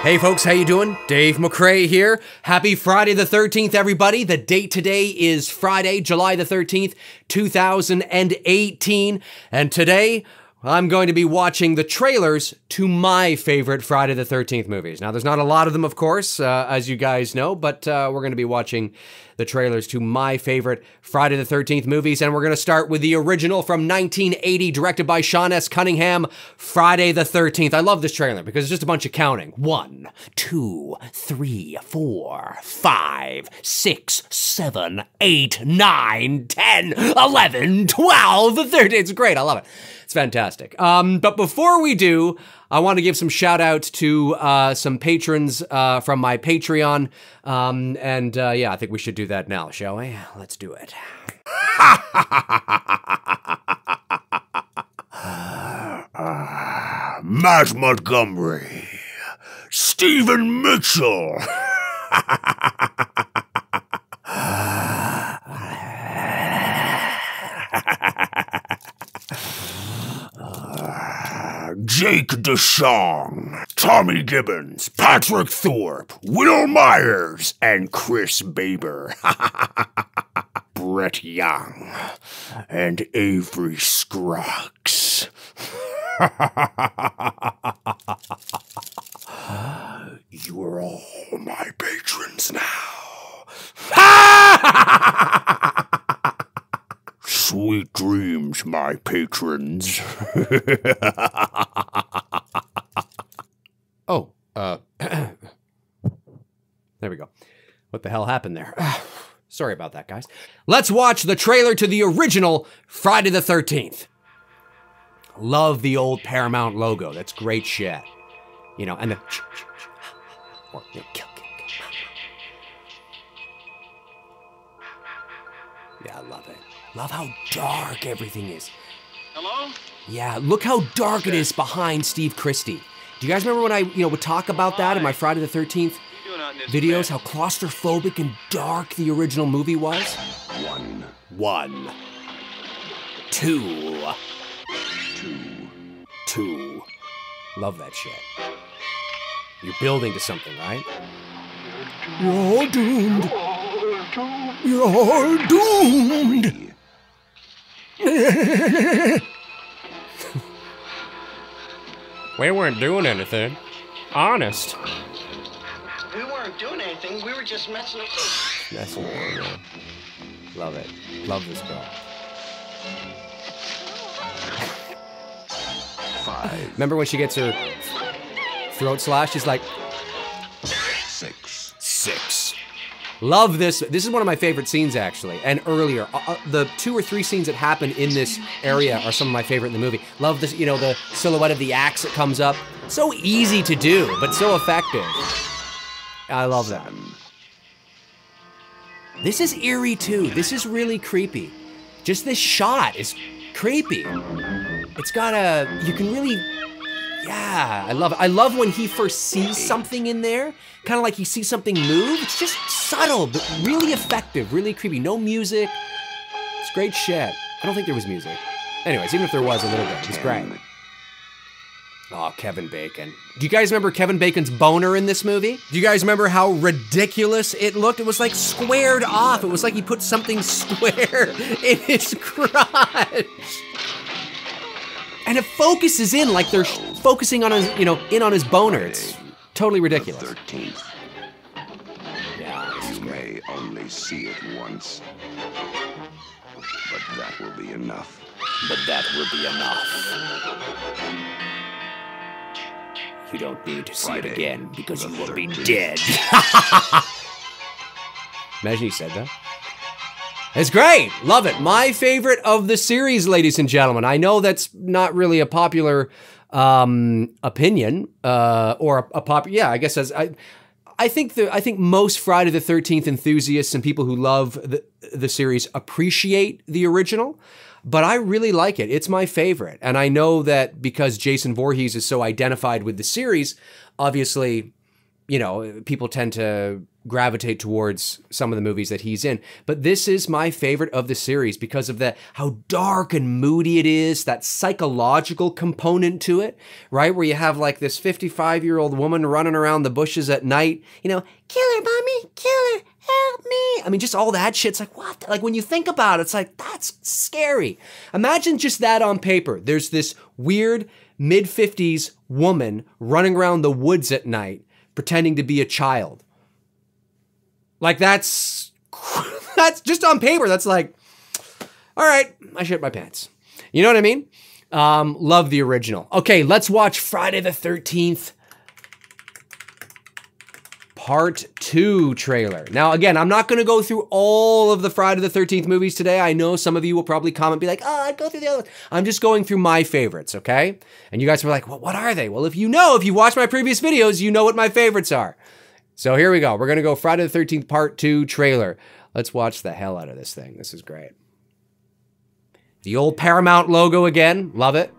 Hey folks, how you doing? Dave McRae here. Happy Friday the 13th, everybody. The date today is Friday, July the 13th, 2018. And today, I'm going to be watching the trailers to my favorite Friday the 13th movies. Now, there's not a lot of them, of course, as you guys know, but we're going to be watching the trailers to my favorite Friday the 13th movies, and we're going to start with the original from 1980, directed by Sean S. Cunningham, Friday the 13th. I love this trailer because it's just a bunch of counting. 1, 2, 3, 4, 5, 6, 7, 8, 9, 10, 11, 12, 13. It's great. I love it. It's fantastic. But before we do, I want to give some shout outs to some patrons from my Patreon. Yeah, I think we should do that now, shall we? Let's do it. Matt Montgomery, Stephen Mitchell, Jake DeShong, Tommy Gibbons, Patrick Thorpe, Will Myers, and Chris Baber, Brett Young, and Avery Scruggs. You are all my patrons now. Sweet dreams, my patrons. Oh, there we go. What the hell happened there? Sorry about that, guys. Let's watch the trailer to the original Friday the 13th. Love the old Paramount logo. That's great shit. You know, and the... Or, you know, kill. Yeah, I love it. Love how dark everything is. Hello? Yeah, look how dark it is behind Steve Christie. Do you guys remember when I, would talk about that in my Friday the 13th videos? How claustrophobic and dark the original movie was? One. Two. Love that shit. You're building to something, right? You're doomed. You're doomed. We weren't doing anything. Honest. We weren't doing anything. We were just messing with you. Messing with you. Love it. Love this girl. 5. Remember when she gets her throat slashed? She's like... 6. Love this. This is one of my favorite scenes, actually. And earlier, the 2 or 3 scenes that happen in this area are some of my favorite in the movie. Love this, the silhouette of the axe that comes up. So easy to do, but so effective. I love that. This is eerie, too. This is really creepy. Just this shot is creepy. It's got you can really... Yeah, I love it. I love when he first sees something in there, kind of like he sees something move. It's just subtle, but really effective, really creepy. No music. It's great shit. I don't think there was music. Anyways, even if there was a little bit, it was great. Oh, Kevin Bacon. Do you guys remember Kevin Bacon's boner in this movie? Do you guys remember how ridiculous it looked? It was like squared off. It was like he put something square in his crotch. And it focuses in like they're focusing on his, in on his boner. It's totally ridiculous. 13th. Yeah, You may only see it once, but that will be enough. You don't need to see it again because you will be dead. Imagine he said that. It's great. Love it. My favorite of the series, ladies and gentlemen. I know that's not really a popular opinion or a pop. Yeah, I guess I think most Friday the 13th enthusiasts and people who love the series appreciate the original, but I really like it. It's my favorite. And I know that because Jason Voorhees is so identified with the series, obviously you know, people tend to gravitate towards some of the movies that he's in. But this is my favorite of the series because of how dark and moody it is, that psychological component to it, right? Where you have like this 55-year-old woman running around the bushes at night, you know, kill her, mommy, kill her, help me. I mean, just all that shit's like, what? Like when you think about it, it's like, that's scary. Imagine just that on paper. There's this weird mid-50s woman running around the woods at night pretending to be a child. Like that's just on paper. That's like, all right, I shit my pants. You know what I mean? Love the original. Okay, let's watch Friday the 13th Part 2 trailer. Now, again, I'm not going to go through all of the Friday the 13th movies today. I know some of you will probably comment, be like, oh, I'd go through the other ones. I'm just going through my favorites, okay? And you guys were like, well, what are they? Well, if you watched my previous videos, you know what my favorites are. So here we go. We're going to go Friday the 13th Part 2 trailer. Let's watch the hell out of this thing. This is great. The old Paramount logo again. Love it.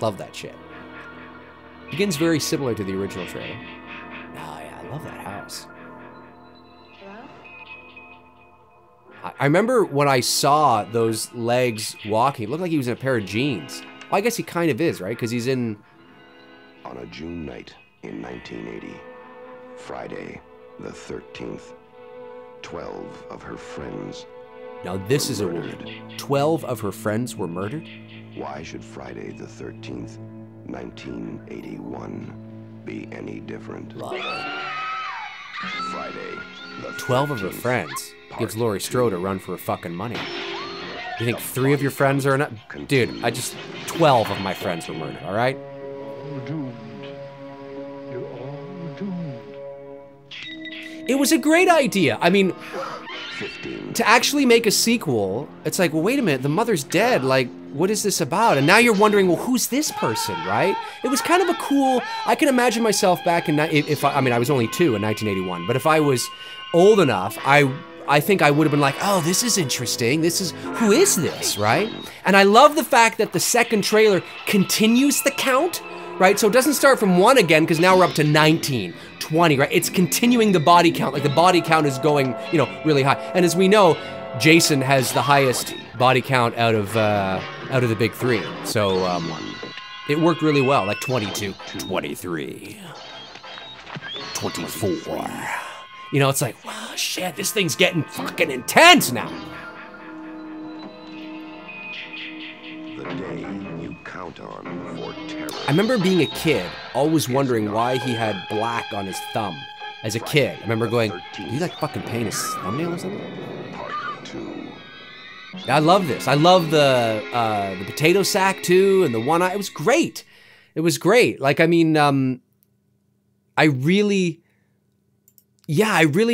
Love that shit. Begins very similar to the original trailer. Oh yeah, I love that house. I remember when I saw those legs walking, it looked like he was in a pair of jeans. Well, I guess he kind of is, right? Because he's in... On a June night in 1980, Friday the 13th, 12 of her friends Now this were is a murdered. woman. 12 of her friends were murdered? Why should Friday the 13th, 1981 be any different? Friday the 12 of her 13th, friends Part gives Laurie Strode a run for her fucking money. You think 3 of your friends are enough? Dude, 12 of my friends were murdered, all right? You're doomed. You're all doomed. It was a great idea. I mean, 15. to actually make a sequel, it's like, well, wait a minute, the mother's dead. Like, what is this about? And now you're wondering, well, who's this person, right? It was kind of a cool, I can imagine myself back in, I was only 2 in 1981, but if I was old enough, I think I would have been like, oh, this is interesting. Who is this, right? And I love the fact that the second trailer continues the count, right? So it doesn't start from 1 again, because now we're up to 19, 20, right? It's continuing the body count. Like the body count is going, really high. And as we know, Jason has the highest body count out of the big 3. So it worked really well, like 22, 23, 24. It's like, wow, shit, this thing's getting fucking intense now. The day you count on for terror. I remember being a kid, always wondering why he had black on his thumb. As a kid, I remember going, did he like fucking paint his thumbnail or something? Part 2. I love this. I love the potato sack too, and the one eye. It was great. It was great. Like, I mean, I really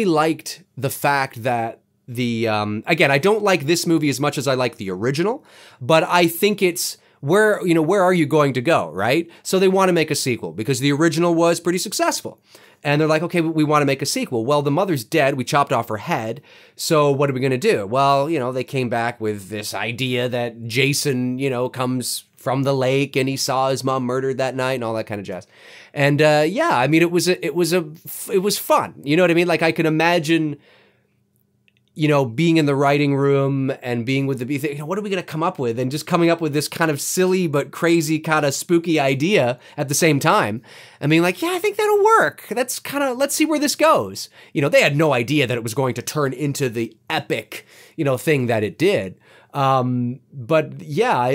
liked the fact that again, I don't like this movie as much as I like the original, but I think it's where are you going to go, right? So they want to make a sequel because the original was pretty successful. And they're like, okay, we want to make a sequel. Well, the mother's dead. We chopped off her head. So what are we going to do? Well, they came back with this idea that Jason, comes from the lake and he saw his mom murdered that night and all that kind of jazz. And yeah, I mean, it was fun. You know what I mean? Like I can imagine, being in the writing room and being with the, what are we going to come up with? And just coming up with this kind of silly but crazy kind of spooky idea at the same time. I mean, like, yeah, I think that'll work. That's kind of, let's see where this goes. They had no idea that it was going to turn into the epic, thing that it did. But yeah,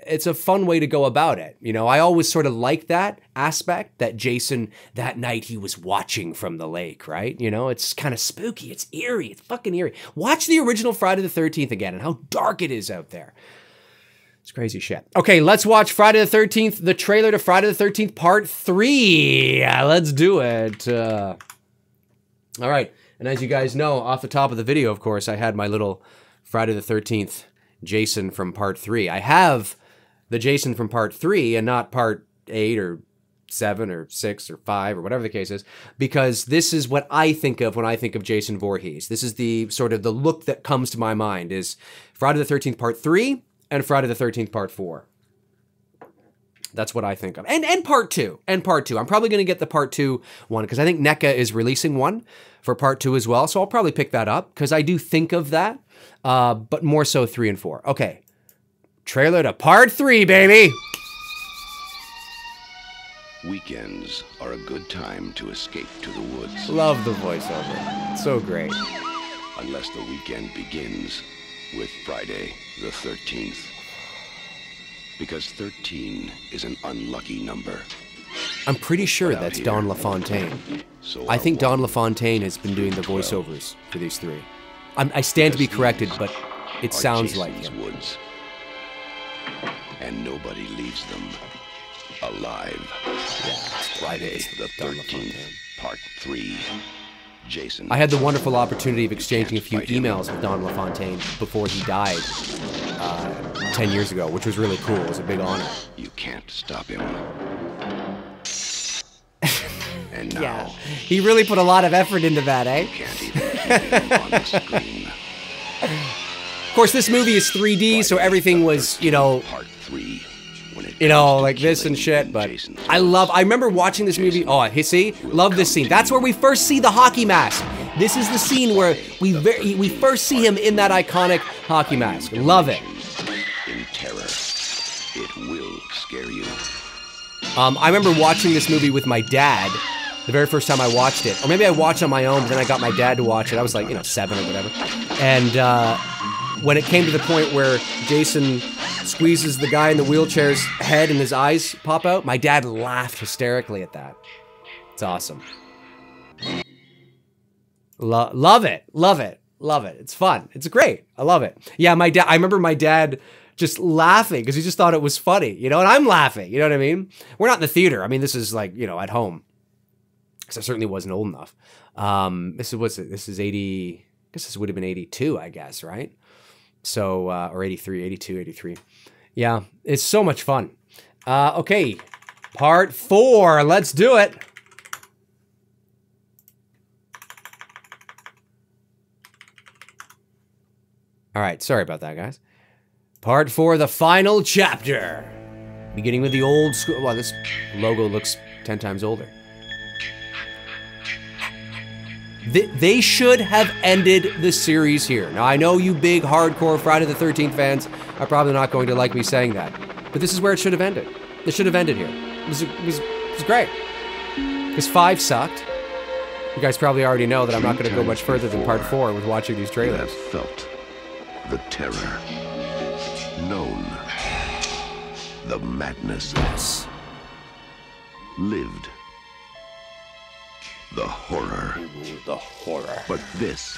it's a fun way to go about it. I always sort of like that aspect that Jason, that night he was watching from the lake, right? It's kind of spooky. It's eerie. It's fucking eerie. Watch the original Friday the 13th again and how dark it is out there. It's crazy shit. Okay, let's watch Friday the 13th, the trailer to Friday the 13th Part 3. Let's do it. All right. And as you guys know, off the top of the video, of course, I had my little Friday the 13th Jason from Part 3. I have the Jason from Part 3 and not Part 8 or 7 or 6 or 5 or whatever the case is, because this is what I think of when I think of Jason Voorhees. This is the sort of the look that comes to my mind is Friday the 13th Part 3 and Friday the 13th Part 4. That's what I think of. And Part 2. And Part 2. I'm probably going to get the Part 2 one because I think NECA is releasing one for Part 2 as well. So I'll probably pick that up because I do think of that. But more so 3 and 4. Okay. Trailer to Part 3, baby! Weekends are a good time to escape to the woods. Love the voiceover. So great. Unless the weekend begins with Friday the 13th. Because 13 is an unlucky number. I'm pretty sure that's Don LaFontaine. So I think Don LaFontaine has been doing the voiceovers for these three. I stand to be corrected, but it sounds like him. Woods. And nobody leaves them alive. Yeah, it's Friday the Don 13th, LaFontaine. Part 3. Jason. I had the wonderful opportunity of exchanging a few emails with Don LaFontaine before he died 10 years ago, which was really cool. It was a big honor. You can't stop him. And now, Yeah, he really put a lot of effort into that, eh? you can't even keep him on the screen. Of course, this movie is 3D, so everything was, you know, Part 3. When it you know, comes to like this and killing shit, in but Jason's I remember watching this movie. Oh, see? Love this scene. That's where we first see the hockey mask. This is the scene where we first see him in that iconic hockey mask. Love it. In terror, it will scare you. I remember watching this movie with my dad the very first time I watched it. Or maybe I watched it on my own, but then I got my dad to watch it. I was like, 7 or whatever. And when it came to the point where Jason squeezes the guy in the wheelchair's head and his eyes pop out, my dad laughed hysterically at that. It's awesome. Love it. Love it. Love it. It's fun. It's great. I love it. Yeah, I remember my dad just laughing because he just thought it was funny, and I'm laughing, you know what I mean? We're not in the theater. I mean, this is like, at home. Because I certainly wasn't old enough. This is 80, I guess this would have been 82, I guess, right? So, or 83, 82, 83. Yeah, it's so much fun. Okay, Part 4, let's do it. All right, sorry about that, guys. Part 4, the final chapter. Beginning with the old school. Wow, this logo looks 10 times older. They should have ended the series here. Now, I know you big, hardcore Friday the 13th fans are probably not going to like me saying that, but this is where it should have ended. It should have ended here. It was great. Because 5 sucked. You guys probably already know that I'm not going to go much further than Part 4 with watching these You trailers. have felt the terror, known the madness, Yes. lived the horror. The horror. But this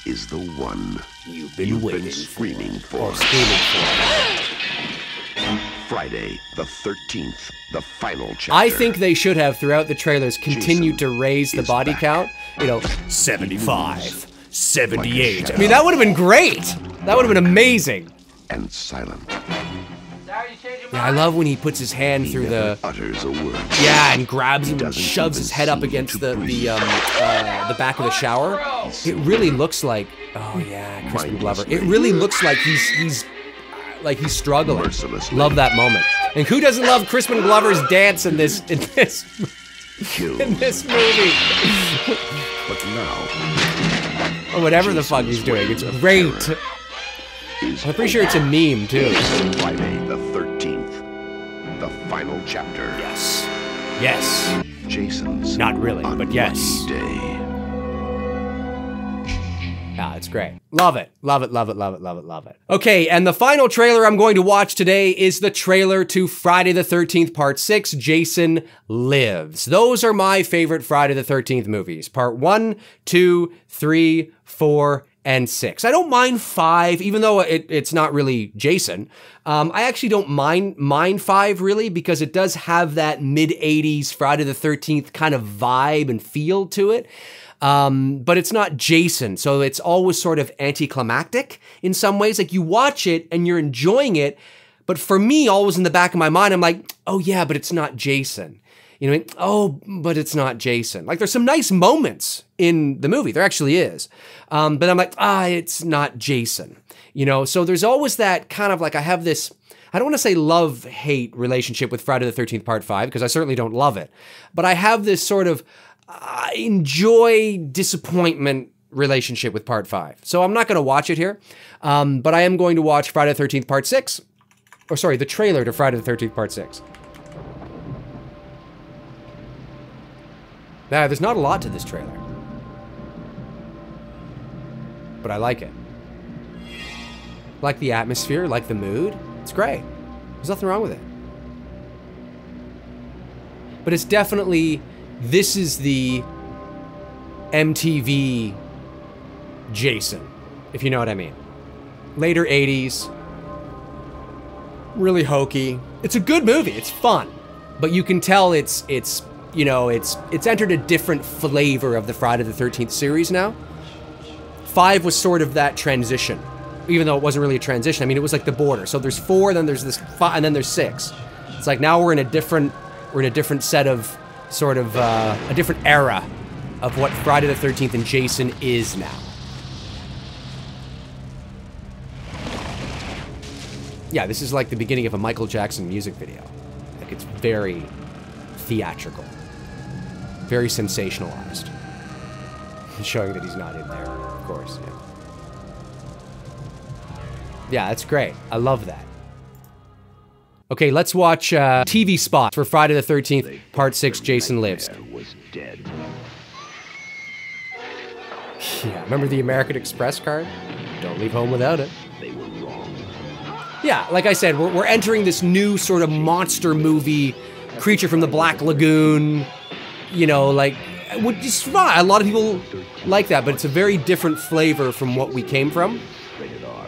is the one You've been waiting screaming for. Or screaming for. Friday the 13th, the final chapter. I think they should have, throughout the trailers, continued to raise the is body back. count. 75, 78. I mean, that would have been great. That would have been amazing. And silent. Yeah, I love when he puts his hand through the Utters a word. and grabs him and doesn't shoves his head up even against seem the to breathe. back of the shower. It really looks like Crispin Glover. It really looks like he's struggling. Mercilessly. Love that moment. And who doesn't love Crispin Glover's dance in this Killed. in this movie? But now, Or whatever the fuck he's doing. It's great. is I'm pretty sure it's a meme too. Friday the 13th, the final chapter. Yes. Yes. Jason's Not really, but unlucky yes. day. Yeah, it's great. Love it. Love it, love it, love it, love it, love it. Okay, and the final trailer I'm going to watch today is the trailer to Friday the 13th Part 6, Jason Lives. Those are my favorite Friday the 13th movies. Part 1, 2, 3, 4, and 6. I don't mind 5, even though it's not really Jason. I actually don't mind 5 really, because it does have that mid-80s Friday the 13th kind of vibe and feel to it. But it's not Jason, so it's always sort of anticlimactic in some ways. Like, you watch it and you're enjoying it, but for me, always in the back of my mind, I'm like, oh yeah, but it's not Jason. you know, oh, but it's not Jason. Like, there's some nice moments in the movie. There actually is. But I'm like, it's not Jason. You know, so there's always that kind of like, I have this, I don't want to say love-hate relationship with Friday the 13th Part 5, because I certainly don't love it. But I have this sort of enjoy-disappointment relationship with Part 5. So I'm not going to watch it here. But I am going to watch Friday the 13th Part 6. Or sorry, the trailer to Friday the 13th Part 6. Now, there's not a lot to this trailer. But I like it. Like the atmosphere, like the mood. It's great. There's nothing wrong with it. But it's definitely, this is the MTV Jason, if you know what I mean. Later 80s. Really hokey. It's a good movie. It's fun. But you can tell it's you know, it's entered a different flavor of the Friday the 13th series now. 5 was sort of that transition. Even though it wasn't really a transition. I mean, it was like the border. So there's 4, then there's this 5, and then there's 6. It's like now we're in a different set of sort of a different era of what Friday the 13th and Jason is now. Yeah, this is like the beginning of a Michael Jackson music video. Like, it's very theatrical. Very sensationalized. Showing that he's not in there, of course, yeah. Yeah, that's great. I love that. Okay, let's watch TV spots for Friday the 13th, Part 6, Jason Lives. Was dead. Yeah, remember the American Express card? Don't leave home without it. They were wrong. Yeah, like I said, we're entering this new sort of monster movie, Creature from the Black Lagoon, you know, like, which is fine. A lot of people like that, but it's a very different flavor from what we came from. Rated R.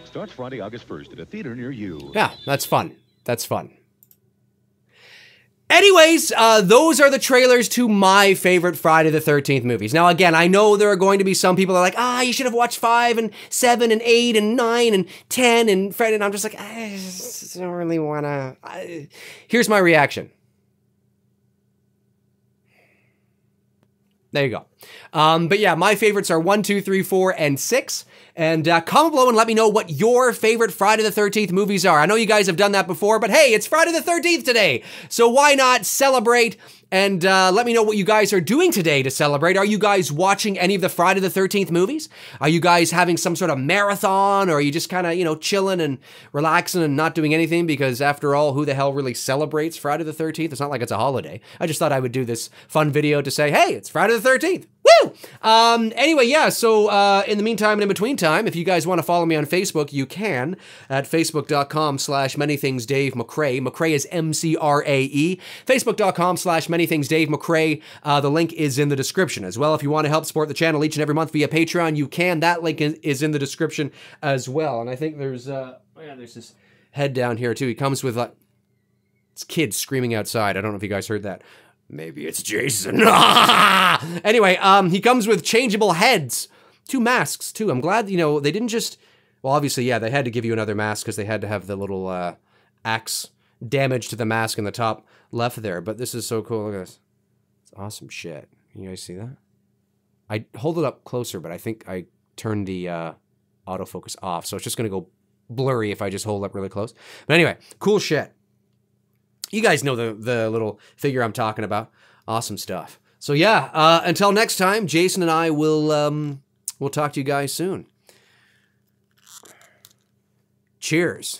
Starts Friday, August 1st at a theater near you. Yeah, that's fun. That's fun. Anyways, those are the trailers to my favorite Friday the 13th movies. Now, again, I know there are going to be some people that are like, you should have watched 5 and 7 and 8 and 9 and 10 and Friday, and I'm just like, I just don't really want to. Here's my reaction. There you go. But yeah, my favorites are 1, 2, 3, 4, and 6. And comment below and let me know what your favorite Friday the 13th movies are. I know you guys have done that before, but hey, it's Friday the 13th today. So why not celebrate and let me know what you guys are doing today to celebrate. Are you guys watching any of the Friday the 13th movies? Are you guys having some sort of marathon, or are you just kind of, you know, chilling and relaxing and not doing anything? Because after all, who the hell really celebrates Friday the 13th? It's not like it's a holiday. I just thought I would do this fun video to say, hey, it's Friday the 13th. Woo! Anyway, yeah, so in the meantime and in between time, if you guys want to follow me on Facebook, you can at facebook.com/manythingsdavemcrae. McRae is MCRAE. Facebook.com/manythingsdavemcrae. The link is in the description as well. If you want to help support the channel each and every month via Patreon, you can. That link is in the description as well. And I think there's this head down here too. He comes with it's kids screaming outside. I don't know if you guys heard that. Maybe it's Jason. Anyway, he comes with changeable heads. 2 masks, too. I'm glad, you know, they didn't just... Well, obviously, yeah, they had to give you another mask because they had to have the little axe damage to the mask in the top left there. But this is so cool. Look at this. It's awesome shit. You guys see that? I hold it up closer, but I think I turned the autofocus off. So it's just going to go blurry if I just hold it up really close. But anyway, cool shit. You guys know the little figure I'm talking about. Awesome stuff. So yeah, until next time, Jason and I will we'll talk to you guys soon. Cheers.